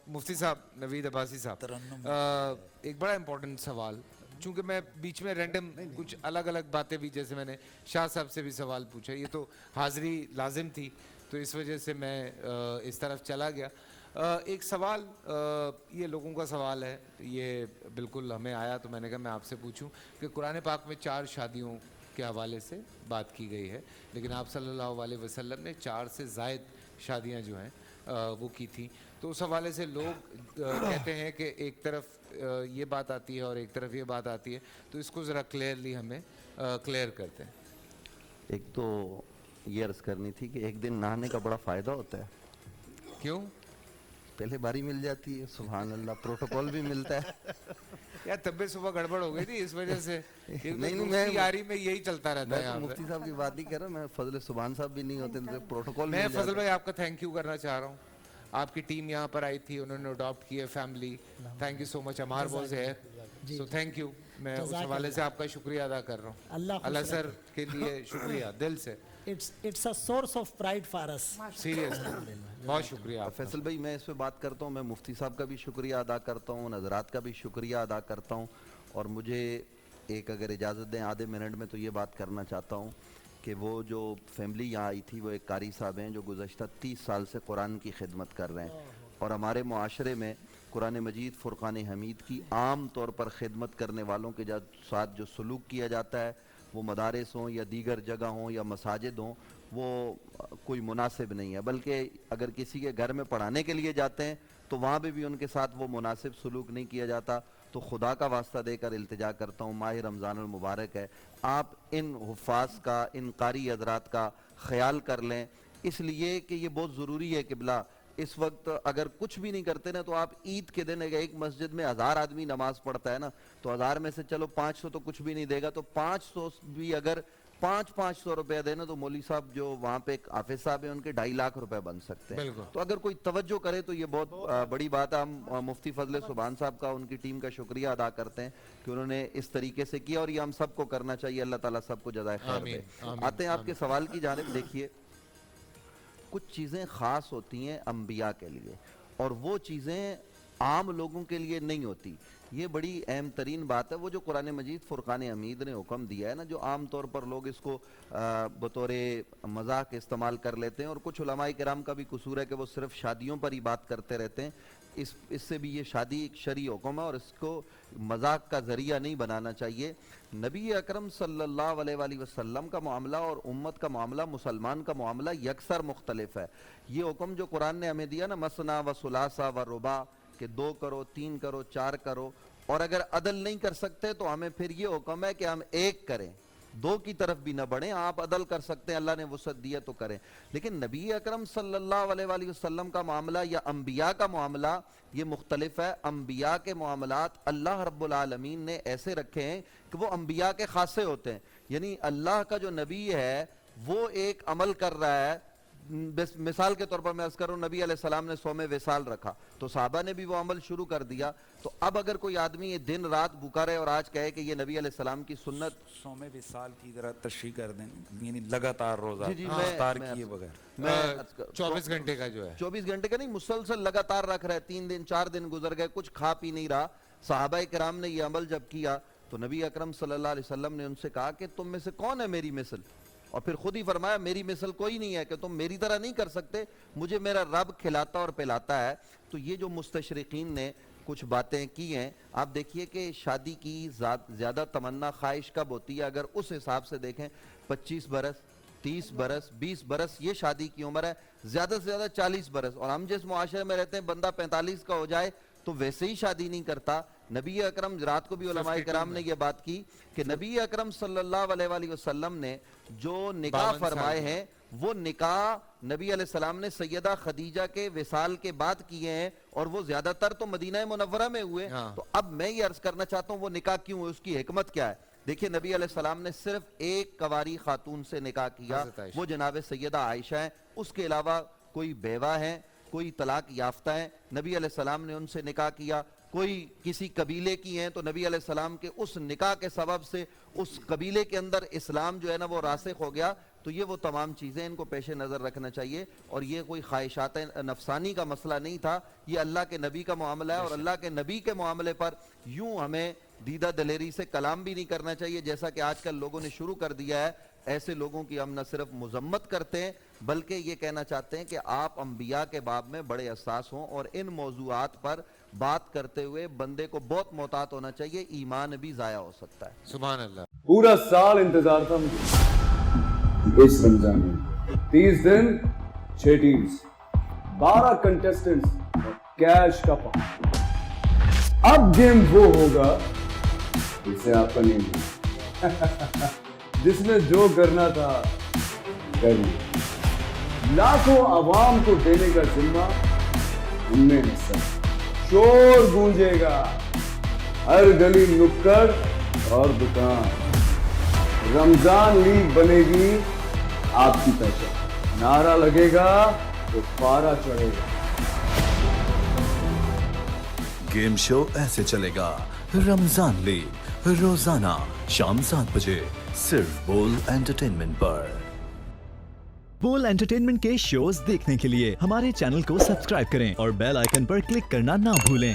مفتی صاحب نوید عباسی صاحب، ایک بڑا امپورٹنٹ سوال، چونکہ میں بیچ میں رینڈم کچھ الگ الگ باتیں بھی، جیسے میں نے شاہ صاحب سے بھی سوال پوچھا، یہ تو حاضری لازم تھی تو اس وجہ سے میں اس طرف چلا گیا. ایک سوال یہ لوگوں کا سوال ہے، یہ بالکل ہمیں آیا تو میں نے کہا میں آپ سے پوچھوں کہ قرآن پاک میں 4 شادیوں کے حوالے سے بات کی گئی ہے، لیکن آپ صلی اللہ علیہ وسلم نے 4 سے زائد شادیاں جو ہیں وہ کی تھیں. تو اس حوالے سے لوگ کہتے ہیں کہ ایک طرف یہ بات آتی ہے اور ایک طرف یہ بات آتی ہے، تو اس کو ذرا کلیئرلی ہمیں کلیئر کرتے ہیں. ایک تو یہ عرض کرنی تھی کہ ایک دن نہانے کا بڑا فائدہ ہوتا ہے. کیوں؟ پہلے باری مل جاتی ہے، سبحان اللہ، پروٹوکول بھی ملتا ہے. یار طبیعت صبح گڑبڑ ہو گئی تھی اس وجہ سے، نہیں میں یاری میں یہی چلتا رہتا ہے. میں مفتی صاحب کی بات نہیں کر رہا، میں فضل سبحان صاحب بھی نہیں ہوتے تو پروٹوکول میں فضل بھائی آپ کا تھینک یو کرنا چاہ رہا ہوں. آپ کی ٹیم یہاں پر آئی تھی، انہوں نے اڈاپٹ کی ہے family. Thank you so much. Ammar was here, so thank you. میں اس حوالے سے آپ کا شکریہ ادا کر رہا ہوں. اللہ سر کے لیے شکریہ دل سے. It's a source of pride for us. Seriously بہت شکریہ. فیصل بھائی میں اس پہ بات کرتا ہوں، میں مفتی صاحب کا بھی شکریہ ادا کرتا ہوں، حضرات کا بھی شکریہ ادا کرتا ہوں. اور مجھے ایک اگر اجازت دیں آدھے منٹ میں تو یہ بات کرنا چاہتا ہوں کہ وہ جو فیملی یہاں آئی تھی وہ ایک قاری صاحب ہیں جو گزشتہ 30 سال سے قرآن کی خدمت کر رہے ہیں. اور ہمارے معاشرے میں قرآن مجید فرقان حمید کی عام طور پر خدمت کرنے والوں کے ساتھ جو سلوک کیا جاتا ہے، وہ مدارس ہوں یا دیگر جگہ ہوں یا مساجد ہوں، وہ کوئی مناسب نہیں ہے. بلکہ اگر کسی کے گھر میں پڑھانے کے لیے جاتے ہیں تو وہاں پہ بھی ان کے ساتھ وہ مناسب سلوک نہیں کیا جاتا. تو خدا کا واسطہ دے کر التجا کرتا ہوں، ماہ رمضان المبارک ہے، آپ ان حفاظ کا، ان قاری حضرات کا خیال کر لیں، اس لیے کہ یہ بہت ضروری ہے. قبلہ اس وقت اگر کچھ بھی نہیں کرتے نا تو آپ عید کے دن ایک مسجد میں 1000 آدمی نماز پڑھتا ہے نا، تو 1000 میں سے چلو 500 تو کچھ بھی نہیں دے گا، تو 500 بھی اگر 500 روپے دینا تو مولوی صاحب جو وہاں پہ ایک حافظ صاحب ہیں ان کے 2.5 لاکھ روپے بن سکتے ہیں. تو اگر کوئی توجہ کرے تو یہ بہت بڑی بات ہے. ہم مفتی فضل سبحان صاحب کا، ان کی ٹیم کا شکریہ ادا کرتے ہیں کہ انہوں نے اس طریقے سے کیا، اور یہ ہم سب کو کرنا چاہیے. اللہ تعالیٰ سب کو جزائے خیر دے. آتے ہیں آپ کے سوال کی جانب. دیکھیے کچھ چیزیں خاص ہوتی ہیں انبیاء کے لیے اور وہ چیزیں عام لوگوں کے لیے نہیں ہوتی. یہ بڑی اہم ترین بات ہے. وہ جو قرآن مجید فرقان حمید نے حکم دیا ہے نا، جو عام طور پر لوگ اس کو بطور مذاق استعمال کر لیتے ہیں، اور کچھ علماء کرام کا بھی قصور ہے کہ وہ صرف شادیوں پر ہی بات کرتے رہتے ہیں. اس سے بھی یہ شادی ایک شرعی حکم ہے اور اس کو مذاق کا ذریعہ نہیں بنانا چاہیے. نبی اکرم صلی اللہ علیہ وآلہ وسلم کا معاملہ اور امت کا معاملہ، مسلمان کا معاملہ یکسر مختلف ہے. یہ حکم جو قرآن نے ہمیں دیا نا، مثنا و ثلاثہ و رباع، کہ 2 کرو، 3 کرو، 4 کرو، اور اگر عدل نہیں کر سکتے تو ہمیں پھر یہ حکم ہے کہ ہم 1 کریں، 2 کی طرف بھی نہ بڑھیں. آپ عدل کر سکتے ہیں، اللہ نے وسعت دیا تو کریں. لیکن نبی اکرم صلی اللہ علیہ وآلہ وسلم کا معاملہ یا انبیاء کا معاملہ یہ مختلف ہے. انبیاء کے معاملات اللہ رب العالمین نے ایسے رکھے ہیں کہ وہ انبیاء کے خاصے ہوتے ہیں. یعنی اللہ کا جو نبی ہے وہ ایک عمل کر رہا ہے. مثال کے طور پر میں عرض کر رہا ہوں، نبی علیہ السلام نے صوم وصال رکھا تو صحابہ نے بھی وہ عمل شروع کر دیا. تو اب اگر کوئی آدمی یہ دن رات بھوکا رہے اور آج کہے کہ یہ نبی علیہ السلام کی سنت، صوم وصال کی ذرا تشریح کر دیں، یعنی لگاتار روزہ جی افطار کیے بغیر، میں 24 گھنٹے کا جو ہے، 24 گھنٹے کا نہیں، مسلسل لگاتار رکھ رہے. 3 دن 4 دن گزر گئے، کچھ کھا پی نہیں رہا. صحابہ کرام نے یہ عمل جب کیا تو نبی اکرم صلی اللہ علیہ وسلم نے ان سے کہا کہ تم میں سے کون ہے میری مثل؟ اور پھر خود ہی فرمایا میری مثل کوئی نہیں ہے، کہ تم میری طرح نہیں کر سکتے، مجھے میرا رب کھلاتا اور پلاتا ہے. تو یہ جو مستشرقین نے کچھ باتیں کی ہیں، آپ دیکھیے کہ شادی کی زیادہ تمنا خواہش کب ہوتی ہے؟ اگر اس حساب سے دیکھیں 25 برس، 30 برس، 20 برس یہ شادی کی عمر ہے، زیادہ سے زیادہ 40 برس. اور ہم جس معاشرے میں رہتے ہیں بندہ 45 کا ہو جائے تو ویسے ہی شادی نہیں کرتا. نبی اکرم، رات کو بھی علماء کرام نے یہ بات کی کہ نبی اکرم صلی اللہ علیہ وآلہ وسلم نے جو نکاح فرمائے ہیں وہ نکاح نبی علیہ السلام نے سیدہ خدیجہ کے وصال کے بعد کیے ہیں، اور وہ زیادہ تر تو مدینہ منورہ میں ہوئے. تو اب میں یہ عرض کرنا چاہتا ہوں وہ نکاح کیوں ہوئے، اس کی حکمت کیا ہے. دیکھیے نبی علیہ السلام نے صرف ایک کنواری خاتون سے نکاح کیا، وہ جناب سیدہ عائشہ ہیں. اس کے علاوہ کوئی بیوہ ہیں، کوئی طلاق یافتہ ہیں، نبی علیہ السلام نے ان سے نکاح کیا. کوئی کسی قبیلے کی ہیں تو نبی علیہ السلام کے اس نکاح کے سبب سے اس قبیلے کے اندر اسلام جو ہے نا وہ راسخ ہو گیا، تو یہ وہ تمام چیزیں ان کو پیش نظر رکھنا چاہیے. اور یہ کوئی خواہشات نفسانی کا مسئلہ نہیں تھا، یہ اللہ کے نبی کا معاملہ ہے. اور اللہ کے نبی کے معاملے پر یوں ہمیں دیدہ دلیری سے کلام بھی نہیں کرنا چاہیے جیسا کہ آج کل لوگوں نے شروع کر دیا ہے. ایسے لوگوں کی ہم نہ صرف مذمت کرتے ہیں بلکہ یہ کہنا چاہتے ہیں کہ آپ انبیاء کے باب میں بڑے حساس ہوں، اور ان موضوعات پر بات کرتے ہوئے بندے کو بہت محتاط ہونا چاہیے، ایمان بھی ضائع ہو سکتا ہے. سبحان اللہ. پورا سال انتظار تھا مجھے اس رمضان میں. 30 دن 6 ٹیمز، 12 کنٹیسٹنٹس، کیش کا پاؤں. اب گیم وہ ہوگا جسے آپ کا نہیں ہوگا، جس نے جو کرنا تھا کر لیا. لاکھوں عوام کو دینے کا ذمہ ہم نے حصہ. شور گونجے گا ہر گلی نکڑ اور دکان. رمضان لیگ بنے گی آپ کی پہچان. نعرہ لگے گا تو پارا چڑھے گا. گیم شو ایسے چلے گا. رمضان لیگ روزانہ شام 7 بجے صرف بول انٹرٹینمنٹ پر. بول انٹرٹینمنٹ کے شوز دیکھنے کے لیے ہمارے چینل کو سبسکرائب کریں اور بیل آئیکن پر کلک کرنا نہ بھولیں.